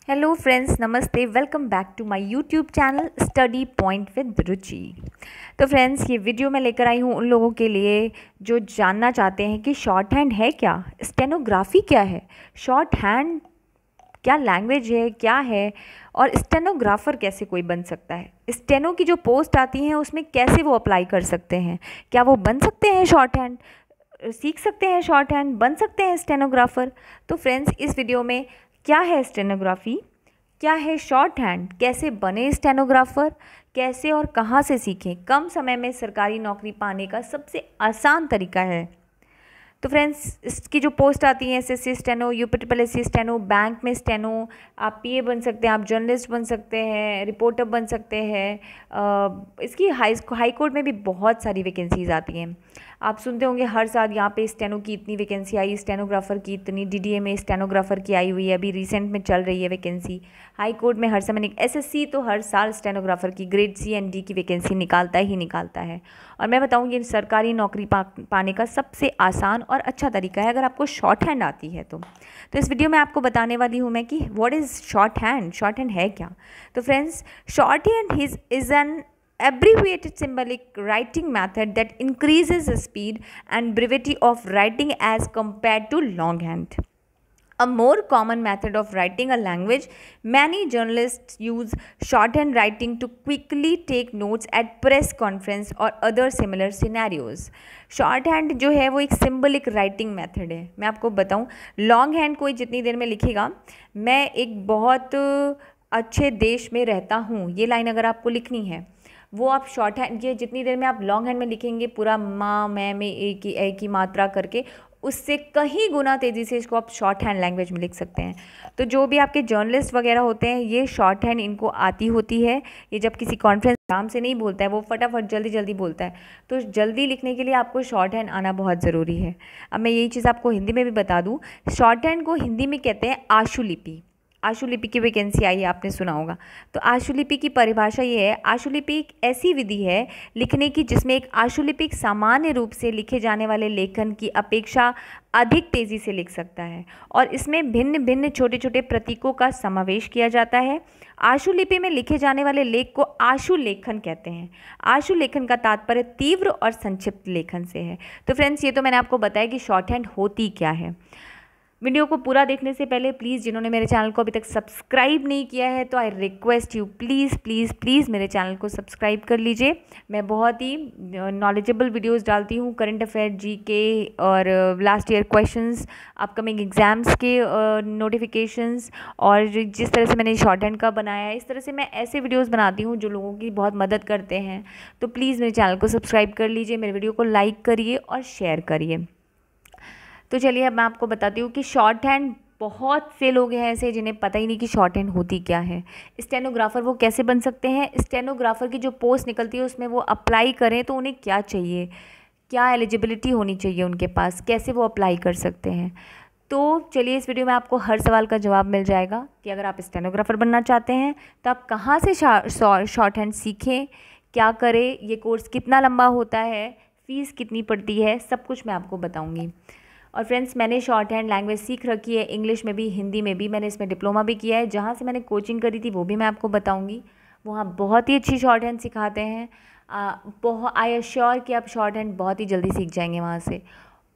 Hello friends, नमस्ते। Welcome back to my YouTube channel study point with Ruchi. तो friends, ये video मैं लेकर आई हूँ उन लोगों के लिए जो जानना चाहते हैं कि शॉर्ट हैंड है क्या, स्टेनोग्राफी क्या है, शॉर्ट हैंड क्या लैंग्वेज है, क्या है, और स्टेनोग्राफर कैसे कोई बन सकता है। स्टेनो की जो पोस्ट आती हैं उसमें कैसे वो अप्लाई कर सकते हैं, क्या वो बन सकते हैं शॉर्ट हैंड, सीख सकते हैं शॉर्ट हैंड, बन सकते हैं स्टेनोग्राफर। तो फ्रेंड्स, इस वीडियो में क्या है स्टेनोग्राफी, क्या है शॉर्ट हैंड, कैसे बने स्टेनोग्राफर, कैसे और कहाँ से सीखें, कम समय में सरकारी नौकरी पाने का सबसे आसान तरीका है। तो फ्रेंड्स, इसकी जो पोस्ट आती है एसएससी स्टेनो, यूपीट्रिपल स्टेनो, बैंक में स्टेनो, आप पीए बन सकते हैं, आप जर्नलिस्ट बन सकते हैं, रिपोर्टर बन सकते हैं। इसकी हाई कोर्ट में भी बहुत सारी वैकेंसीज आती हैं। आप सुनते होंगे हर साल यहाँ पे स्टेनो की इतनी वैकेंसी आई, स्टेनोग्राफर की इतनी, डीडीए में स्टेनोग्राफर की आई हुई है, अभी रिसेंट में चल रही है वैकेंसी। हाई कोर्ट में हर समय एसएससी तो हर साल स्टेनोग्राफर की ग्रेड सी एंड डी की वैकेंसी निकालता ही निकालता है। और मैं बताऊँगी सरकारी नौकरी पाने का सबसे आसान और अच्छा तरीका है अगर आपको शॉर्ट हैंड आती है तो इस वीडियो में आपको बताने वाली हूँ मैं कि what is short hand, short hand है क्या। तो friends, short hand is an abbreviated symbolic writing method that increases the speed and brevity of writing as compared to longhand. A more common method of writing a language, many journalists use shorthand writing to quickly take notes at press conference or other similar scenarios. Shorthand जो है वो एक symbolic writing method है। मैं आपको बताऊं, long hand कोई जितनी देर में लिखेगा, मैं एक बहुत अच्छे देश में रहता हूँ, ये लाइन अगर आपको लिखनी है, वो आप शॉर्ट हैंड, ये जितनी देर में आप लॉन्ग हैंड में लिखेंगे पूरा माँ मैं में एक ही मात्रा करके, उससे कहीं गुना तेज़ी से इसको आप शॉर्ट हैंड लैंग्वेज में लिख सकते हैं। तो जो भी आपके जर्नलिस्ट वगैरह होते हैं, ये शॉर्ट हैंड इनको आती होती है। ये जब किसी कॉन्फ्रेंस आराम से नहीं बोलता है, वो फटाफट जल्दी जल्दी बोलता है, तो जल्दी लिखने के लिए आपको शॉर्ट हैंड आना बहुत ज़रूरी है। अब मैं यही चीज़ आपको हिंदी में भी बता दूँ, शॉर्ट हैंड को हिंदी में कहते हैं आशुलिपि। आशुलिपि की वैकेंसी आई है, आपने सुना होगा। तो आशुलिपि की परिभाषा ये है, आशुलिपि एक ऐसी विधि है लिखने की जिसमें एक आशुलिपिक सामान्य रूप से लिखे जाने वाले लेखन की अपेक्षा अधिक तेज़ी से लिख सकता है और इसमें भिन्न भिन्न छोटे छोटे प्रतीकों का समावेश किया जाता है। आशुलिपि में लिखे जाने वाले लेख को आशुलेखन कहते हैं। आशुलेखन का तात्पर्य तीव्र और संक्षिप्त लेखन से है। तो फ्रेंड्स, ये तो मैंने आपको बताया कि शॉर्ट हैंड होती क्या है। वीडियो को पूरा देखने से पहले प्लीज़, जिन्होंने मेरे चैनल को अभी तक सब्सक्राइब नहीं किया है, तो I request you please please please मेरे चैनल को सब्सक्राइब कर लीजिए। मैं बहुत ही नॉलेजेबल वीडियोस डालती हूँ, करंट अफेयर, जीके और last year questions, upcoming exams के नोटिफिकेशंस, और जिस तरह से मैंने शॉर्ट हैंड का बनाया है, इस तरह से मैं ऐसे वीडियोज़ बनाती हूँ जो लोगों की बहुत मदद करते हैं। तो प्लीज़ मेरे चैनल को सब्सक्राइब कर लीजिए, मेरे वीडियो को लाइक करिए और शेयर करिए। तो चलिए अब मैं आपको बताती हूँ कि शॉर्ट हैंड, बहुत से लोग हैं ऐसे जिन्हें पता ही नहीं कि शॉर्ट हैंड होती क्या है। स्टेनोग्राफर वो कैसे बन सकते हैं, स्टेनोग्राफर की जो पोस्ट निकलती है उसमें वो अप्लाई करें तो उन्हें क्या चाहिए, क्या एलिजिबिलिटी होनी चाहिए उनके पास, कैसे वो अप्लाई कर सकते हैं। तो चलिए, इस वीडियो में आपको हर सवाल का जवाब मिल जाएगा कि अगर आप स्टेनोग्राफर बनना चाहते हैं तो आप कहाँ से शॉर्ट हैंड सीखें, क्या करें, ये कोर्स कितना लंबा होता है, फ़ीस कितनी पड़ती है, सब कुछ मैं आपको बताऊँगी। और फ्रेंड्स, मैंने शॉर्ट हैंड लैंग्वेज सीख रखी है, इंग्लिश में भी, हिंदी में भी। मैंने इसमें डिप्लोमा भी किया है। जहाँ से मैंने कोचिंग करी थी वो भी मैं आपको बताऊंगी। वहाँ बहुत ही अच्छी शॉर्ट हैंड सिखाते हैं। आई एश्योर कि आप शॉर्ट हैंड बहुत ही जल्दी सीख जाएंगे वहाँ से।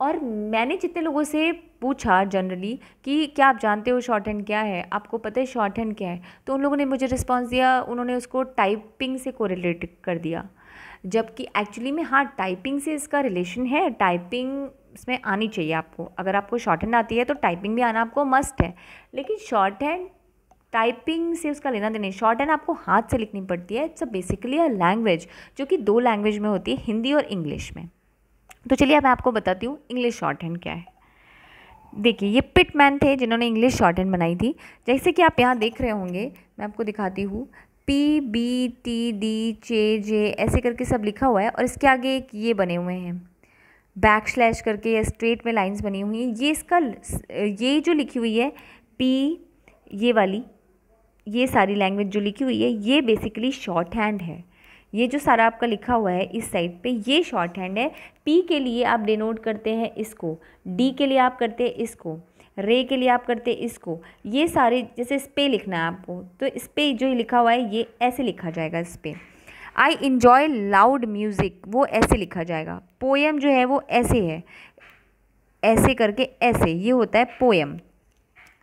और मैंने जितने लोगों से पूछा जनरली कि क्या आप जानते हो शॉर्ट हैंड क्या है, आपको पता है शॉर्ट हैंड क्या है, तो उन लोगों ने मुझे रिस्पॉन्स दिया, उन्होंने उसको टाइपिंग से कोरिलेट कर दिया। जबकि एक्चुअली में हाँ, टाइपिंग से इसका रिलेशन है, टाइपिंग इसमें आनी चाहिए आपको। अगर आपको शॉर्ट हैंड आती है तो टाइपिंग भी आना आपको मस्ट है। लेकिन शॉर्ट हैंड टाइपिंग से उसका लेना देना, शॉर्ट हैंड आपको हाथ से लिखनी पड़ती है। इट्स बेसिकली अ लैंग्वेज जो कि दो लैंग्वेज में होती है, हिंदी और इंग्लिश में। तो चलिए अब मैं आपको बताती हूँ इंग्लिश शॉर्ट हैंड क्या है। देखिए, ये पिटमैन थे जिन्होंने इंग्लिश शॉर्ट हैंड बनाई थी। जैसे कि आप यहाँ देख रहे होंगे, मैं आपको दिखाती हूँ, PBTD जे ऐसे करके सब लिखा हुआ है और इसके आगे एक ये बने हुए हैं बैकस्लैश करके, या स्ट्रेट में लाइंस बनी हुई हैं। ये इसका, ये जो लिखी हुई है पी, ये वाली, ये सारी लैंग्वेज जो लिखी हुई है, ये बेसिकली शॉर्ट हैंड है। ये जो सारा आपका लिखा हुआ है इस साइड पे, ये शॉर्ट हैंड है। पी के लिए आप डिनोट करते हैं इसको, डी के लिए आप करते हैं इसको, रे के लिए आप करते हैं इसको। ये सारे जैसे इस पे लिखना है आपको, तो इस पे जो लिखा हुआ है ये ऐसे लिखा जाएगा इस पे। आई इन्जॉय लाउड म्यूज़िक, वो ऐसे लिखा जाएगा। पोएम जो है वो ऐसे है, ऐसे करके ऐसे, ये होता है पोएम।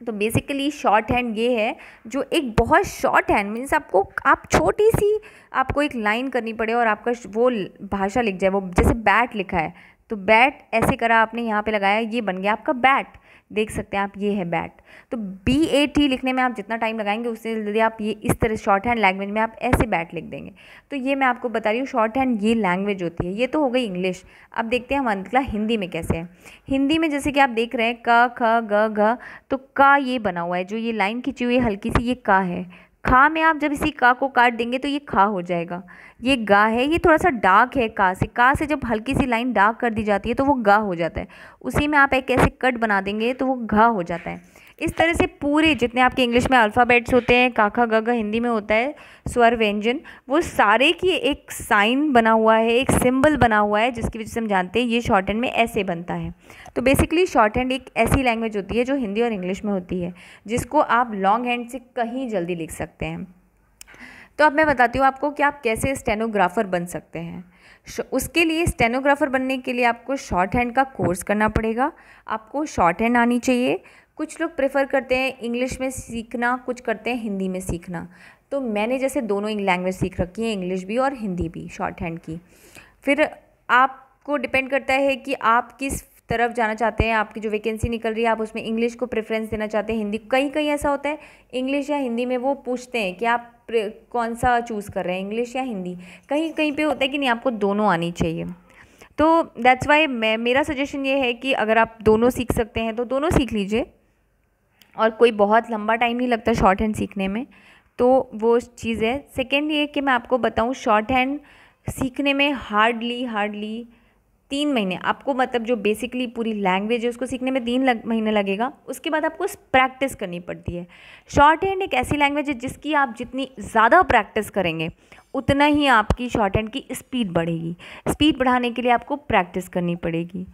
तो बेसिकली शॉर्ट हैंड ये है जो एक बहुत शॉर्ट हैंड मीन्स आपको, आप छोटी सी आपको एक लाइन करनी पड़े और आपका वो भाषा लिख जाए। वो जैसे बैट लिखा है तो बैट ऐसे करा आपने, यहाँ पे लगाया, ये बन गया आपका बैट। देख सकते हैं आप, ये है बैट। तो BAT लिखने में आप जितना टाइम लगाएंगे उससे जल्दी आप ये इस तरह शॉर्ट हैंड लैंग्वेज में आप ऐसे बैट लिख देंगे। तो ये मैं आपको बता रही हूँ शॉर्ट हैंड ये लैंग्वेज होती है। ये तो हो गई इंग्लिश। अब देखते हैं हमारा अगला हिंदी में कैसे है। हिंदी में जैसे कि आप देख रहे हैं क ख ग घ, तो का ये बना हुआ है, जो ये लाइन खींची हुई है हल्की सी, ये का है। खा में आप जब इसी का को काट देंगे तो ये खा हो जाएगा। ये गा है, ये थोड़ा सा डार्क है का से जब हल्की सी लाइन डार्क कर दी जाती है तो वो गा हो जाता है। उसी में आप एक ऐसे कट बना देंगे तो वो घा हो जाता है। इस तरह से पूरे जितने आपके इंग्लिश में अल्फ़ाबेट्स होते हैं, का खा ग घ, हिंदी में होता है स्वर व्यंजन, वो सारे की एक साइन बना हुआ है, एक सिंबल बना हुआ है, जिसकी वजह से हम जानते हैं ये शॉर्ट हैंड में ऐसे बनता है। तो बेसिकली शॉर्ट हैंड एक ऐसी लैंग्वेज होती है जो हिंदी और इंग्लिश में होती है, जिसको आप लॉन्ग हैंड से कहीं जल्दी लिख सकते हैं। तो अब मैं बताती हूँ आपको कि आप कैसे स्टेनोग्राफ़र बन सकते हैं। उसके लिए स्टेनोग्राफ़र बनने के लिए आपको शॉर्ट हैंड का कोर्स करना पड़ेगा। आपको शॉर्ट हैंड आनी चाहिए। कुछ लोग प्रेफर करते हैं इंग्लिश में सीखना, कुछ करते हैं हिंदी में सीखना। तो मैंने जैसे दोनों लैंग्वेज सीख रखी है, इंग्लिश भी और हिंदी भी शॉर्ट हैंड की। फिर आपको डिपेंड करता है कि आप किस तरफ जाना चाहते हैं। आपकी जो वैकेंसी निकल रही है आप उसमें इंग्लिश को प्रेफरेंस देना चाहते हैं, हिंदी। कहीं कहीं ऐसा होता है इंग्लिश या हिंदी में वो पूछते हैं कि आप कौन सा चूज़ कर रहे हैं, इंग्लिश या हिंदी। कहीं कहीं पे होता है कि नहीं, आपको दोनों आनी चाहिए। तो दैट्स वाई मेरा सजेशन ये है कि अगर आप दोनों सीख सकते हैं तो दोनों सीख लीजिए। और कोई बहुत लंबा टाइम नहीं लगता शॉर्ट हैंड सीखने में, तो वो चीज़ है। सेकेंड ये कि मैं आपको बताऊँ, शॉर्ट हैंड सीखने में हार्डली 3 महीने आपको, मतलब जो बेसिकली पूरी लैंग्वेज है उसको सीखने में 3 महीने लगेगा। उसके बाद आपको प्रैक्टिस करनी पड़ती है। शॉर्ट हैंड एक ऐसी लैंग्वेज है जिसकी आप जितनी ज़्यादा प्रैक्टिस करेंगे उतना ही आपकी शॉर्ट हैंड की स्पीड बढ़ेगी। स्पीड बढ़ाने के लिए आपको प्रैक्टिस करनी पड़ेगी।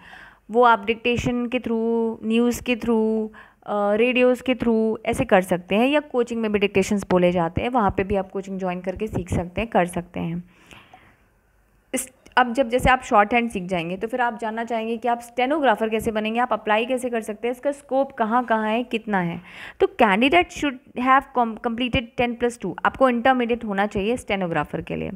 वो आप डिक्टेशन के थ्रू, न्यूज़ के थ्रू, रेडियोज़ के थ्रू ऐसे कर सकते हैं, या कोचिंग में भी डिक्टेशंस बोले जाते हैं, वहाँ पे भी आप कोचिंग ज्वाइन करके सीख सकते हैं, कर सकते हैं। अब जब जैसे आप शॉर्ट हैंड सीख जाएंगे तो फिर आप जानना चाहेंगे कि आप स्टेनोग्राफर कैसे बनेंगे, आप अप्लाई कैसे कर सकते हैं, इसका स्कोप कहाँ कहाँ है, कितना है। तो कैंडिडेट शुड हैव कंप्लीटेड 10+2, आपको इंटरमीडिएट होना चाहिए स्टेनोग्राफर के लिए।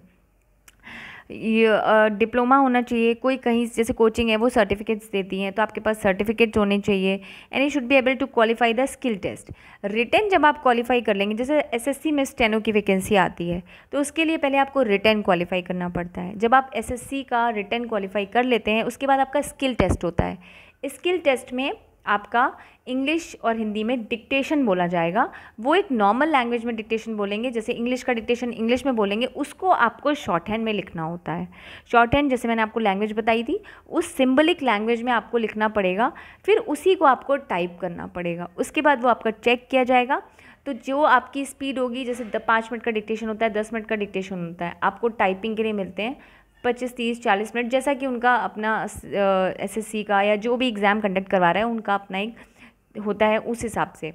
ये डिप्लोमा होना चाहिए। कोई कहीं जैसे कोचिंग है वो सर्टिफिकेट्स देती हैं, तो आपके पास सर्टिफिकेट्स होने चाहिए। And you should be able to qualify the skill test. Written जब आप क्वालिफाई कर लेंगे, जैसे एसएससी में स्टेनो की वैकेंसी आती है तो उसके लिए पहले आपको रिटन क्वालिफाई करना पड़ता है। जब आप एसएससी का रिटन क्वालिफाई कर लेते हैं उसके बाद आपका स्किल टेस्ट होता है। स्किल टेस्ट में आपका इंग्लिश और हिंदी में डिक्टेशन बोला जाएगा। वो एक नॉर्मल लैंग्वेज में डिक्टेशन बोलेंगे, जैसे इंग्लिश का डिक्टेशन इंग्लिश में बोलेंगे, उसको आपको शॉर्ट हैंड में लिखना होता है। शॉर्ट हैंड जैसे मैंने आपको लैंग्वेज बताई थी, उस सिंबलिक लैंग्वेज में आपको लिखना पड़ेगा, फिर उसी को आपको टाइप करना पड़ेगा। उसके बाद वो आपका चेक किया जाएगा। तो जो आपकी स्पीड होगी, जैसे 5 मिनट का डिक्टेशन होता है, 10 मिनट का डिक्टेशन होता है, आपको टाइपिंग के लिए मिलते हैं 25, 30, 40 मिनट, जैसा कि उनका अपना एसएससी का या जो भी एग्ज़ाम कंडक्ट करवा रहा है उनका अपना एक होता है, उस हिसाब से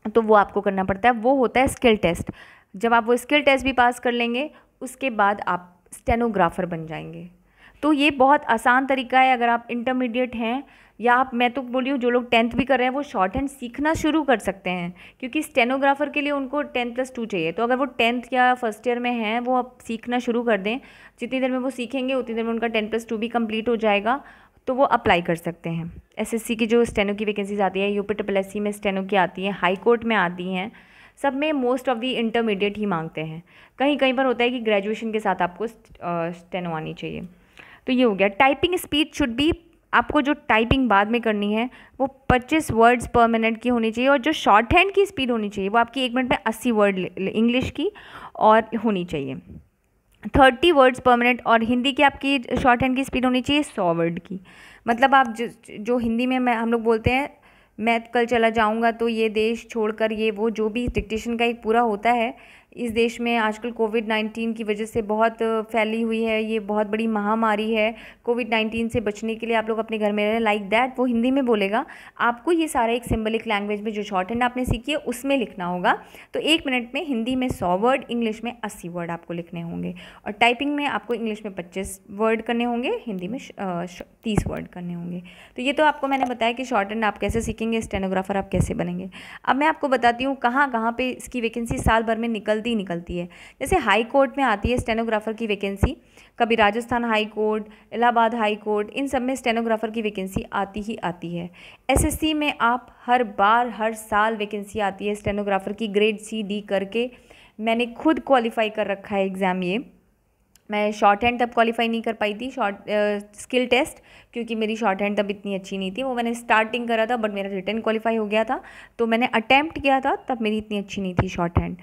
तो वो आपको करना पड़ता है। वो होता है स्किल टेस्ट। जब आप वो स्किल टेस्ट भी पास कर लेंगे उसके बाद आप स्टेनोग्राफर बन जाएंगे। तो ये बहुत आसान तरीका है। अगर आप इंटरमीडिएट हैं, या आप, मैं तो बोल रही हूँ जो लोग 10th भी कर रहे हैं वो शॉर्ट हैंड सीखना शुरू कर सकते हैं, क्योंकि स्टेनोग्राफर के लिए उनको 10+2 चाहिए। तो अगर वो 10th या फर्स्ट ईयर में हैं वो अब सीखना शुरू कर दें। जितनी देर में वो सीखेंगे उतनी देर में उनका 10+2 भी कंप्लीट हो जाएगा, तो वो अप्लाई कर सकते हैं। एसएससी की जो स्टेनो की वैकेंसीज आती है, यूपीएससी में स्टेनो की आती हैं, हाई कोर्ट में आती हैं, सब में मोस्ट ऑफ दी इंटरमीडिएट ही मांगते हैं। कहीं कहीं पर होता है कि ग्रेजुएशन के साथ आपको स्टेनो आनी चाहिए। तो ये हो गया। टाइपिंग स्पीड शुड बी, आपको जो टाइपिंग बाद में करनी है वो 25 वर्ड्स पर मिनट की होनी चाहिए, और जो शॉर्ट हैंड की स्पीड होनी चाहिए वो आपकी 1 मिनट में 80 वर्ड इंग्लिश की और होनी चाहिए 30 वर्ड्स पर मिनट। और हिंदी की आपकी शॉर्ट हैंड की स्पीड होनी चाहिए 100 वर्ड की। मतलब आप जो हिंदी में हम लोग बोलते हैं, मैं कल चला जाऊंगा तो ये देश छोड़कर, ये वो जो भी डिक्टेशन का एक पूरा होता है, इस देश में आजकल कोविड-19 की वजह से बहुत फैली हुई है, ये बहुत बड़ी महामारी है। कोविड-19 से बचने के लिए आप लोग अपने घर में रहें, लाइक दैट वो हिंदी में बोलेगा। आपको ये सारा एक सिंबलिक लैंग्वेज में जो शॉर्ट हैंड आपने सीखी है उसमें लिखना होगा। तो 1 मिनट में हिंदी में 100 वर्ड, इंग्लिश में 80 वर्ड आपको लिखने होंगे, और टाइपिंग में आपको इंग्लिश में 25 वर्ड करने होंगे, हिंदी में 30 वर्ड करने होंगे। तो ये तो आपको मैंने बताया कि शॉर्ट हैंड आप कैसे सीखेंगे, स्टेनोग्राफर आप कैसे बनेंगे। अब मैं आपको बताती हूँ कहाँ कहाँ पे इसकी वैकेंसी साल भर में निकलती है। जैसे हाई कोर्ट में आती है स्टेनोग्राफर की वैकेंसी, कभी Rajasthan high court, Allahabad high court, इन सब में स्टेनोग्राफर की वैकेंसी आती ही आती है। एसएससी में आप हर साल वैकेंसी आती है स्टेनोग्राफर की, ग्रेड सी डी करके। मैंने खुद क्वालिफाई कर रखा है एग्ज़ाम ये। मैं शॉर्ट हैंड तब क्वालिफाई नहीं कर पाई थी, स्किल टेस्ट, क्योंकि मेरी शॉर्ट हैंड तब इतनी अच्छी नहीं थी। वो मैंने स्टार्टिंग करा था, बट मेरा रिटन क्वालिफाई हो गया था, तो मैंने अटैम्प्ट किया था, तब मेरी इतनी अच्छी नहीं थी शॉर्ट हैंड।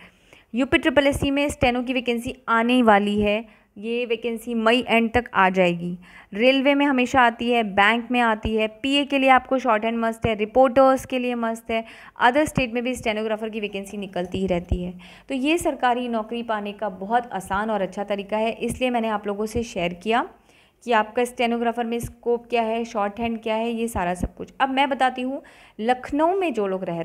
यूपी SSS में स्टेनो की वैकेंसी आने वाली है, ये वैकेंसी मई एंड तक आ जाएगी। रेलवे में हमेशा आती है, बैंक में आती है, पीए के लिए आपको शॉर्ट हैंड मस्ट है, रिपोर्टर्स के लिए मस्ट है। अदर स्टेट में भी स्टेनोग्राफर की वैकेंसी निकलती ही रहती है। तो ये सरकारी नौकरी पाने का बहुत आसान और अच्छा तरीका है, इसलिए मैंने आप लोगों से शेयर किया कि आपका स्टेनोग्राफर में स्कोप क्या है, शॉर्ट हैंड क्या है, ये सारा सब कुछ। अब मैं बताती हूँ लखनऊ में जो लोग रह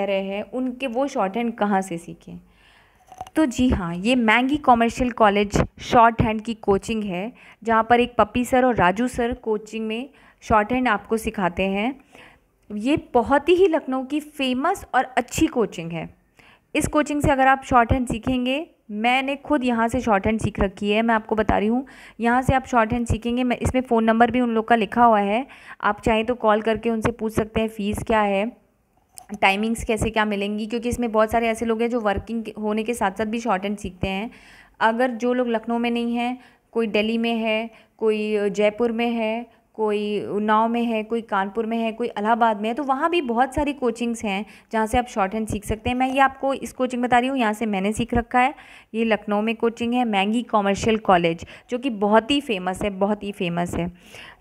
रहे हैं, उनके वो शॉर्ट हैंड कहाँ से सीखें। तो जी हाँ, ये Maggi commercial college short hand की कोचिंग है, जहाँ पर एक पप्पी सर और राजू सर कोचिंग में शॉर्ट हैंड आपको सिखाते हैं। ये बहुत ही लखनऊ की फेमस और अच्छी कोचिंग है। इस कोचिंग से अगर आप शॉर्ट हैंड सीखेंगे, मैंने खुद यहाँ से शॉर्ट हैंड सीख रखी है, मैं आपको बता रही हूँ, यहाँ से आप शॉर्ट हैंड सीखेंगे। मैं इसमें फ़ोन नंबर भी उन लोग का लिखा हुआ है, आप चाहें तो कॉल करके उनसे पूछ सकते हैं फ़ीस क्या है, टाइमिंग्स कैसे क्या मिलेंगी, क्योंकि इसमें बहुत सारे ऐसे लोग हैं जो वर्किंग होने के साथ साथ भी शॉर्ट हैंड सीखते हैं। अगर जो लोग लखनऊ में नहीं हैं, कोई दिल्ली में है, कोई जयपुर में है, कोई उन्नाव में है, कोई कानपुर में है, कोई इलाहाबाद में है, तो वहाँ भी बहुत सारी कोचिंग्स हैं जहाँ से आप शॉर्ट हैंड सीख सकते हैं। मैं ये आपको इस कोचिंग बता रही हूँ, यहाँ से मैंने सीख रखा है। ये लखनऊ में कोचिंग है, मैंगी कॉमर्शियल कॉलेज, जो कि बहुत ही फेमस है।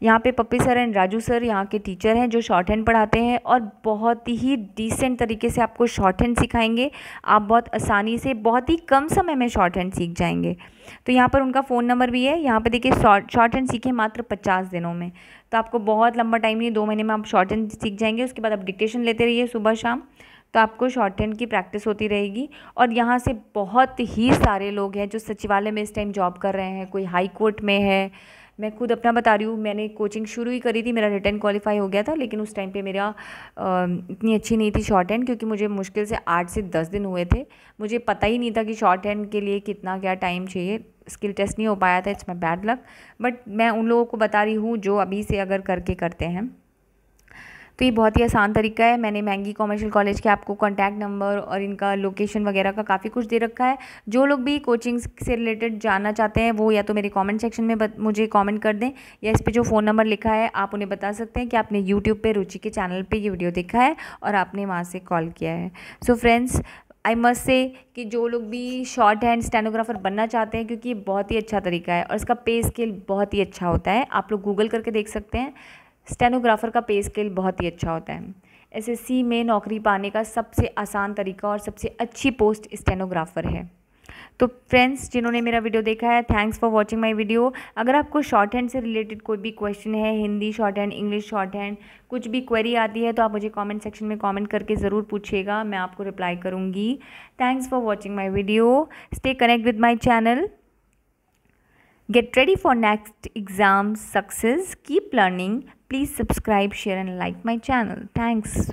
यहाँ पे पप्पी सर एंड राजू सर यहाँ के टीचर हैं जो शॉर्ट हैंड पढ़ाते हैं, और बहुत ही डिसेंट तरीके से आपको शॉर्ट हैंड सिखाएंगे। आप बहुत आसानी से, बहुत ही कम समय में शॉर्ट हैंड सीख जाएंगे। तो यहाँ पर उनका फ़ोन नंबर भी है। यहाँ पे देखिए, शॉर्ट हैंड सीखें मात्र 50 दिनों में। तो आपको बहुत लंबा टाइम नहीं, 2 महीने में आप शॉर्ट हैंड सीख जाएंगे। उसके बाद आप डिक्टेशन लेते रहिए सुबह शाम, तो आपको शॉर्ट हैंड की प्रैक्टिस होती रहेगी। और यहाँ से बहुत ही सारे लोग हैं जो सचिवालय में इस टाइम जॉब कर रहे हैं, कोई हाई कोर्ट में है। मैं खुद अपना बता रही हूँ, मैंने कोचिंग शुरू ही करी थी, मेरा रिटन क्वालिफाई हो गया था, लेकिन उस टाइम पे मेरा इतनी अच्छी नहीं थी शॉर्ट हैंड, क्योंकि मुझे मुश्किल से 8 से 10 दिन हुए थे। मुझे पता ही नहीं था कि शॉर्ट हैंड के लिए कितना क्या टाइम चाहिए, स्किल टेस्ट नहीं हो पाया था, it's my bad luck. But मैं उन लोगों को बता रही हूँ जो अभी से अगर करते हैं। तो ये बहुत ही आसान तरीका है। मैंने मैंगी कॉमर्शियल कॉलेज के आपको कॉन्टैक्ट नंबर और इनका लोकेशन वगैरह का काफ़ी कुछ दे रखा है। जो लोग भी कोचिंग से रिलेटेड जानना चाहते हैं, वो या तो मेरे कमेंट सेक्शन में मुझे कमेंट कर दें, या इस पे जो फ़ोन नंबर लिखा है आप उन्हें बता सकते हैं कि आपने यूट्यूब पे रुचि के चैनल पे ये वीडियो देखा है और आपने वहाँ से कॉल किया है। So friends, I must say कि जो लोग भी शॉर्ट हैंड स्टेनोग्राफर बनना चाहते हैं, क्योंकि ये बहुत ही अच्छा तरीका है और इसका पे स्केल बहुत ही अच्छा होता है। आप लोग गूगल करके देख सकते हैं, स्टेनोग्राफर का पे स्केल बहुत ही अच्छा होता है। एसएससी में नौकरी पाने का सबसे आसान तरीका और सबसे अच्छी पोस्ट स्टेनोग्राफर है। तो फ्रेंड्स, जिन्होंने मेरा वीडियो देखा है, thanks for watching my video. अगर आपको शॉर्ट हैंड से रिलेटेड कोई भी क्वेश्चन है, Hindi short hand, English short hand, कुछ भी क्वेरी आती है, तो आप मुझे कमेंट सेक्शन में कमेंट करके ज़रूर पूछिएगा, मैं आपको रिप्लाई करूँगी। Thanks for watching my video. Stay connect with my channel. Get ready for next exam success. Keep learning. Please subscribe, share and like my channel. Thanks.